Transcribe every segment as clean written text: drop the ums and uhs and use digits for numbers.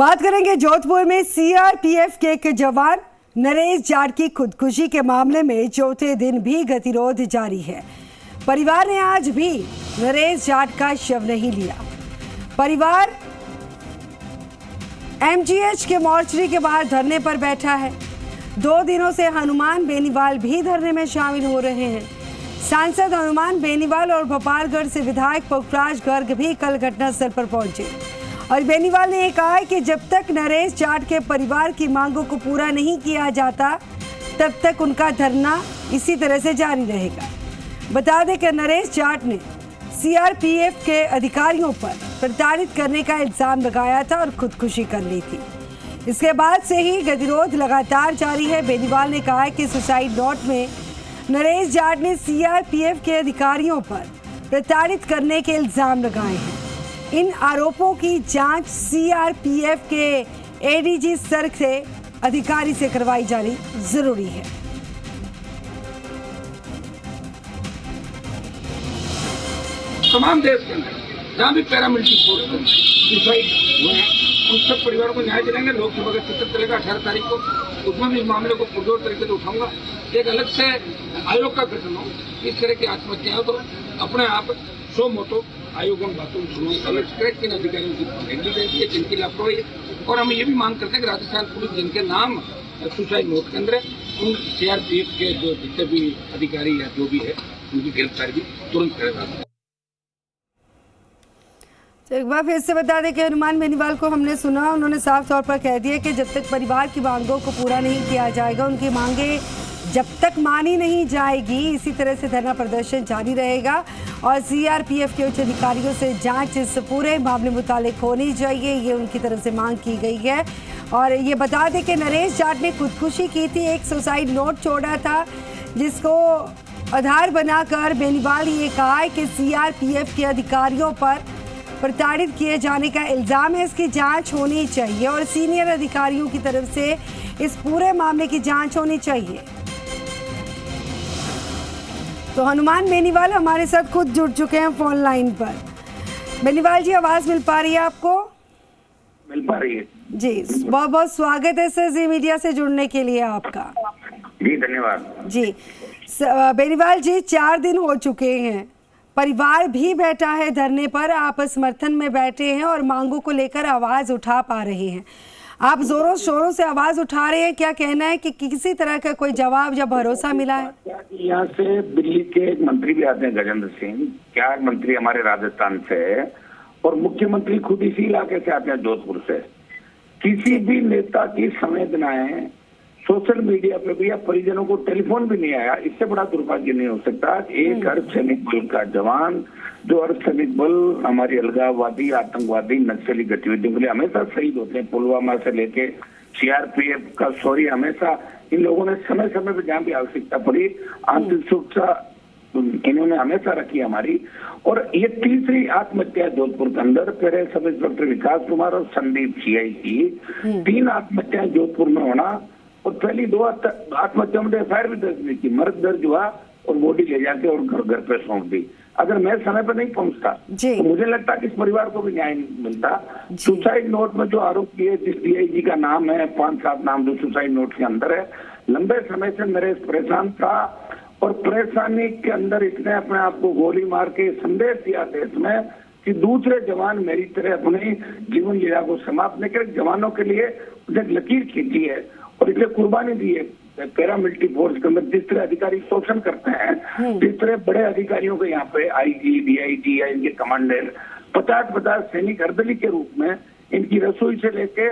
बात करेंगे जोधपुर में सीआरपीएफ के एक जवान नरेश जाट की खुदकुशी के मामले में चौथे दिन भी गतिरोध जारी है। परिवार ने आज भी नरेश जाट का शव नहीं लिया। परिवार एमजीएच के मोर्चरी के बाहर धरने पर बैठा है। 2 दिनों से हनुमान बेनीवाल भी धरने में शामिल हो रहे हैं। सांसद हनुमान बेनीवाल और भोपालगढ़ से विधायक पुखराज गर्ग भी कल घटनास्थल पर पहुंचे और बेनीवाल ने कहा है कि जब तक नरेश जाट के परिवार की मांगों को पूरा नहीं किया जाता तब तक उनका धरना इसी तरह से जारी रहेगा। बता दें कि नरेश जाट ने सीआरपीएफ के अधिकारियों पर प्रताड़ित करने का इल्जाम लगाया था और खुदकुशी कर ली थी। इसके बाद से ही गतिरोध लगातार जारी है। बेनीवाल ने कहा है कि सुसाइड नोट में नरेश जाट ने सीआरपीएफ के अधिकारियों पर प्रताड़ित करने के इल्जाम लगाए हैं। इन आरोपों की जांच सीआरपीएफ के एडीजी स्तर से अधिकारी से करवाई जानी जरूरी है। तमाम देश के अंदर जहाँ भी पैरामिलिट्री फोर्स सुसाइड हुए हैं उन सब परिवारों को न्याय दिलाएंगे। लोकसभा का सत्र चलेगा 18 तारीख को, उसमें भी इस मामले को पुरजोर तरीके से उठाऊंगा। एक अलग से आयोग का गठन हो, इस तरह की आत्महत्या हो तो अपने आप सो मोटो आयोगों बातों सुनो अलग किन अधिकारियों की हैंडल रहती है जिनकी लापरवाही है। और हम ये भी मांग करते हैं कि राजस्थान पुलिस जिनके नाम सुसाइड नोट के अंदर है उन सीआरपीएफ के जो जितने भी अधिकारी या जो भी है उनकी गिरफ्तारी भी तुरंत करेगा। तो एक बार फिर से बता दें कि हनुमान बेनीवाल को हमने सुना, उन्होंने साफ तौर पर कह दिया कि जब तक परिवार की मांगों को पूरा नहीं किया जाएगा, उनकी मांगे जब तक मानी नहीं जाएगी, इसी तरह से धरना प्रदर्शन जारी रहेगा। और सीआरपीएफ के उच्च अधिकारियों से जांच इस पूरे मामले मुतालिक होनी चाहिए, ये उनकी तरफ से मांग की गई है। और ये बता दें कि नरेश जाट ने खुदकुशी की थी, एक सुसाइड नोट छोड़ा था जिसको आधार बनाकर बेनीवाल ये कहा है कि सीआरपीएफ के अधिकारियों पर प्रताड़ित किए जाने का इल्जाम है। इसकी जांच होनी चाहिए और सीनियर अधिकारियों की तरफ से इस पूरे मामले की जांच होनी चाहिए। तो हनुमान बेनीवाल हमारे साथ खुद जुड़ चुके हैं फोन लाइन पर। बेनीवाल जी, आवाज मिल पा रही है आपको? मिल पा रही है जी। बहुत बहुत स्वागत है सर जी मीडिया से जुड़ने के लिए आपका। जी धन्यवाद जी। बेनीवाल जी, 4 दिन हो चुके हैं, परिवार भी बैठा है धरने पर, आप समर्थन में बैठे हैं और मांगों को लेकर आवाज उठा पा रहे हैं। आप जोरों शोरों से आवाज उठा रहे हैं, क्या कहना है कि किसी तरह का कोई जवाब या भरोसा मिला है? यहाँ से दिल्ली के एक मंत्री भी आते हैं गजेंद्र सिंह, क्या मंत्री हमारे राजस्थान से, और मुख्यमंत्री खुद इसी इलाके से आते हैं जोधपुर से। किसी भी नेता की संवेदनाएं सोशल मीडिया पे भी या परिजनों को टेलीफोन भी नहीं आया, इससे बड़ा दुर्भाग्य नहीं हो सकता। एक अर्धसैनिक बल का जवान, जो अर्धसैनिक बल हमारी अलगाववादी आतंकवादी नक्सली गतिविधियों के लिए हमेशा शहीद होते हैं, पुलवामा से लेके सीआरपीएफ का सॉरी, हमेशा इन लोगों ने समय समय पर जहाँ भी आवश्यकता पड़ी आंतरिक सुरक्षा इन्होंने हमेशा रखी हमारी। और ये तीसरी आत्महत्या जोधपुर के अंदर, पहले सब इंस्पेक्टर विकास कुमार और संदीप सीआई की 3 आत्महत्याएं जोधपुर में होना, और पहली 2 आत्महत्या में एफआईआर भी दर्ज नहीं की, मर्ग दर्ज हुआ और बॉडी ले जाके और घर पे सौंप दी। अगर मैं समय पर नहीं पहुंचता तो मुझे लगता कि इस परिवार को भी न्याय नहीं मिलता। सुसाइड नोट में जो आरोप किए, जिस डीआईजी का नाम है, 5-7 नाम जो सुसाइड नोट के अंदर है, लंबे समय से नरेश परेशान था और परेशानी के अंदर इसने अपने आप को गोली मार के संदेश दिया देश में कि दूसरे जवान मेरी तरह अपनी जीवन लीला को समाप्त नहीं करे। जवानों के लिए उसने लकीर खींची है और इसलिए कुर्बानी दी है। पैरामिलिट्री फोर्स के अंदर जिस तरह अधिकारी शोषण करते हैं, जिस तरह बड़े अधिकारियों को यहाँ पे आईजी डीआईजी या इनके कमांडर 50-50 सैनिक अर्दली के रूप में इनकी रसोई से लेके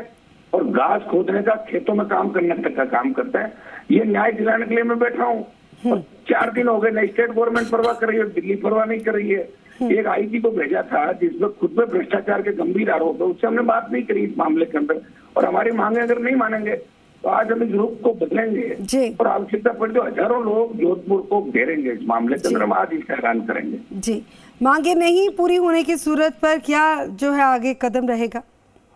और घास खोदने का, खेतों में काम करने तक का काम करते हैं। ये न्याय दिलाने के लिए मैं बैठा हूँ और 4 दिन हो गए ना स्टेट गवर्नमेंट परवाह कर रही है, दिल्ली परवाह नहीं कर रही है। एक आईजी को भेजा था जिसमें खुद पे भ्रष्टाचार के गंभीर आरोप है, उससे हमने बात नहीं करी इस मामले के अंदर। और हमारी मांगे अगर नहीं मानेंगे तो आज हम इस रूप को बदलेंगे और आवश्यकता पड़े तो हजारों लोग जोधपुर को घेरेंगे। इस मामले के अंदर हम आज इसका ऐलान करेंगे। जी, मांगे नहीं पूरी होने की सूरत पर क्या जो है आगे कदम रहेगा?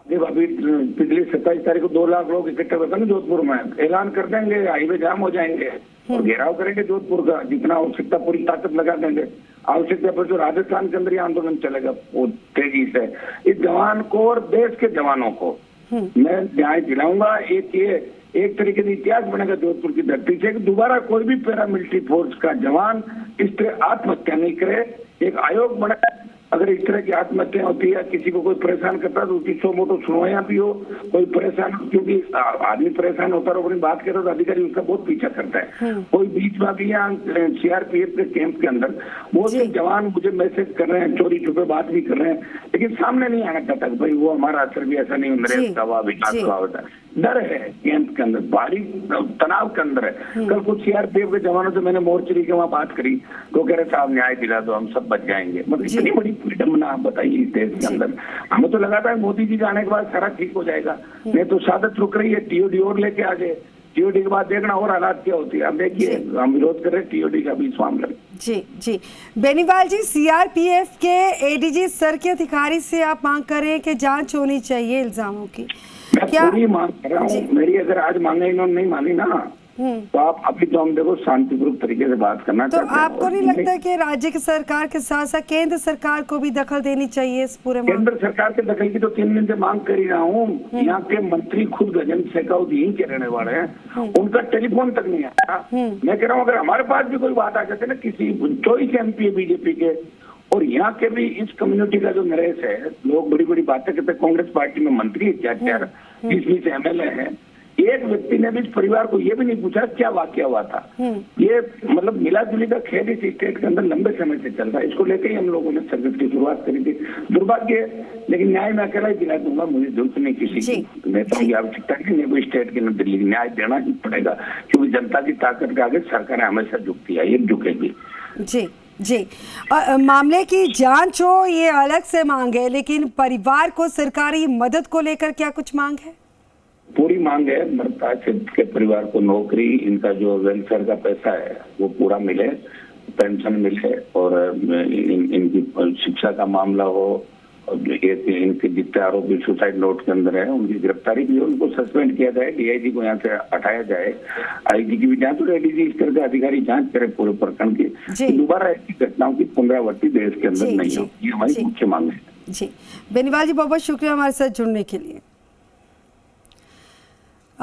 अभी पिछली 27 तारीख को 2 लाख लोग इकट्ठे होते हैं जोधपुर में, ऐलान कर देंगे, हाईवे जाम हो जाएंगे और घेराव करेंगे जोधपुर का, जितना आवश्यकता पूरी ताकत लगा देंगे। आवश्यकता पर जो राजस्थान के अंदर ये आंदोलन चलेगा वो तेजी से इस जवान को और देश के जवानों को मैं न्याय दिलाऊंगा। एक तरीके से इतिहास बनेगा जोधपुर की धरती से कि दोबारा कोई भी पैरामिलिट्री फोर्स का जवान इस तरह आत्महत्या नहीं करे। एक आयोग बने, अगर इस तरह की आत्महत्या होती है, किसी को कोई परेशान करता है तो उसकी सो मोटो सुनवाइयां भी हो। कोई परेशान, क्योंकि आदमी परेशान होता है और अपनी बात करता है तो अधिकारी उसका बहुत पीछा करता है। कोई बीच में भी यहाँ सीआरपीएफ के कैंप के अंदर वो जवान मुझे मैसेज कर रहे हैं, चोरी छुपे बात भी कर रहे हैं, लेकिन सामने नहीं आना चाहता कि भाई वो हमारा असर भी ऐसा नहीं हुआ, विकास हुआ होता है। डर है कैंप के अंदर, भारी तनाव के अंदर है। कल कुछ सीआरपीएफ के जवानों से मैंने मोर्चरी के वहाँ बात करी तो कह रहे साहब न्याय दिला दो, हम सब बच जाएंगे। मतलब इतनी बड़ी विडम्बना आप बताइए इस देश के अंदर। हमें तो लगा था मोदी जी जाने के बाद सारा ठीक हो जाएगा, नहीं तो सादत रुक रही है। टीओडी और लेके आ गए, टीओडी के बाद देखना और हालात क्या होती है। अब देखिए हम विरोध कर रहे हैं टीओडी का भी इस मामले में। जी बेनीवाल जी, सीआरपीएफ के एडीजी स्तर के अधिकारी से आप मांग कर रहे हैं कि जांच होनी चाहिए इल्जामों की। मैं पूरी मांग कर रहा हूँ। मेरी अगर आज मांगे इन्होंने नहीं मानी ना तो आप अभी तो हम देखो शांतिपूर्वक तरीके से बात करना तो आपको नहीं लगता कि राज्य की सरकार के साथ साथ केंद्र सरकार को भी दखल देनी चाहिए इस पूरे मामले? केंद्र सरकार के दखल की तो 3 दिन से मांग कर ही रहा हूँ। यहाँ के मंत्री खुद गजेंद्र शेखावत यहीं के रहने वाले हैं, उनका टेलीफोन तक नहीं आया। मैं कह रहा हूँ अगर हमारे पास भी कोई बात आ जाती है ना, किसी 24 MP है बीजेपी के और यहाँ के भी इस कम्युनिटी का जो नरेश है, लोग बड़ी बड़ी बातें करते हैं। कांग्रेस पार्टी में मंत्री 4-20 MLA है, एक व्यक्ति ने भी इस परिवार को ये भी नहीं पूछा क्या वाकया हुआ था। ये मतलब मिला जुली का खेल इस स्टेट के अंदर लंबे समय से चल रहा है। इसको लेकर ही हम लोगों ने सर्विस की शुरुआत करी थी। दुर्भाग्य, लेकिन न्याय मैं अकेला ही दिला दूंगा, मुझे जरूरत नहीं किसी की नेताओं की आवश्यकता नहीं। कोई स्टेट के अंदर दिल्ली न्याय देना ही पड़ेगा, क्योंकि जनता की ताकत के आगे सरकार हमेशा झुकती है, ये झुकेगी। जी मामले की जांच हो ये अलग से मांग है, लेकिन परिवार को सरकारी मदद को लेकर क्या कुछ मांग है? पूरी मांग है मृतक के परिवार को नौकरी, इनका जो वेलफेयर का पैसा है वो पूरा मिले, पेंशन मिले और इनकी शिक्षा का मामला हो। इनके जितने आरोपी सुसाइड नोट के अंदर है उनकी गिरफ्तारी भी हो, उनको सस्पेंड किया जाए, डीआईजी को यहाँ से हटाया जाए, आईजी की भी जांच और एडीजी इस तरह के अधिकारी जांच करे पूरे प्रकरण की। दोबारा ऐसी घटनाओं की पुनरावृत्ति देश के अंदर नहीं हो, ये हमारी मुख्य मांग है। जी बेनीवाल जी, बहुत बहुत शुक्रिया हमारे साथ जुड़ने के लिए।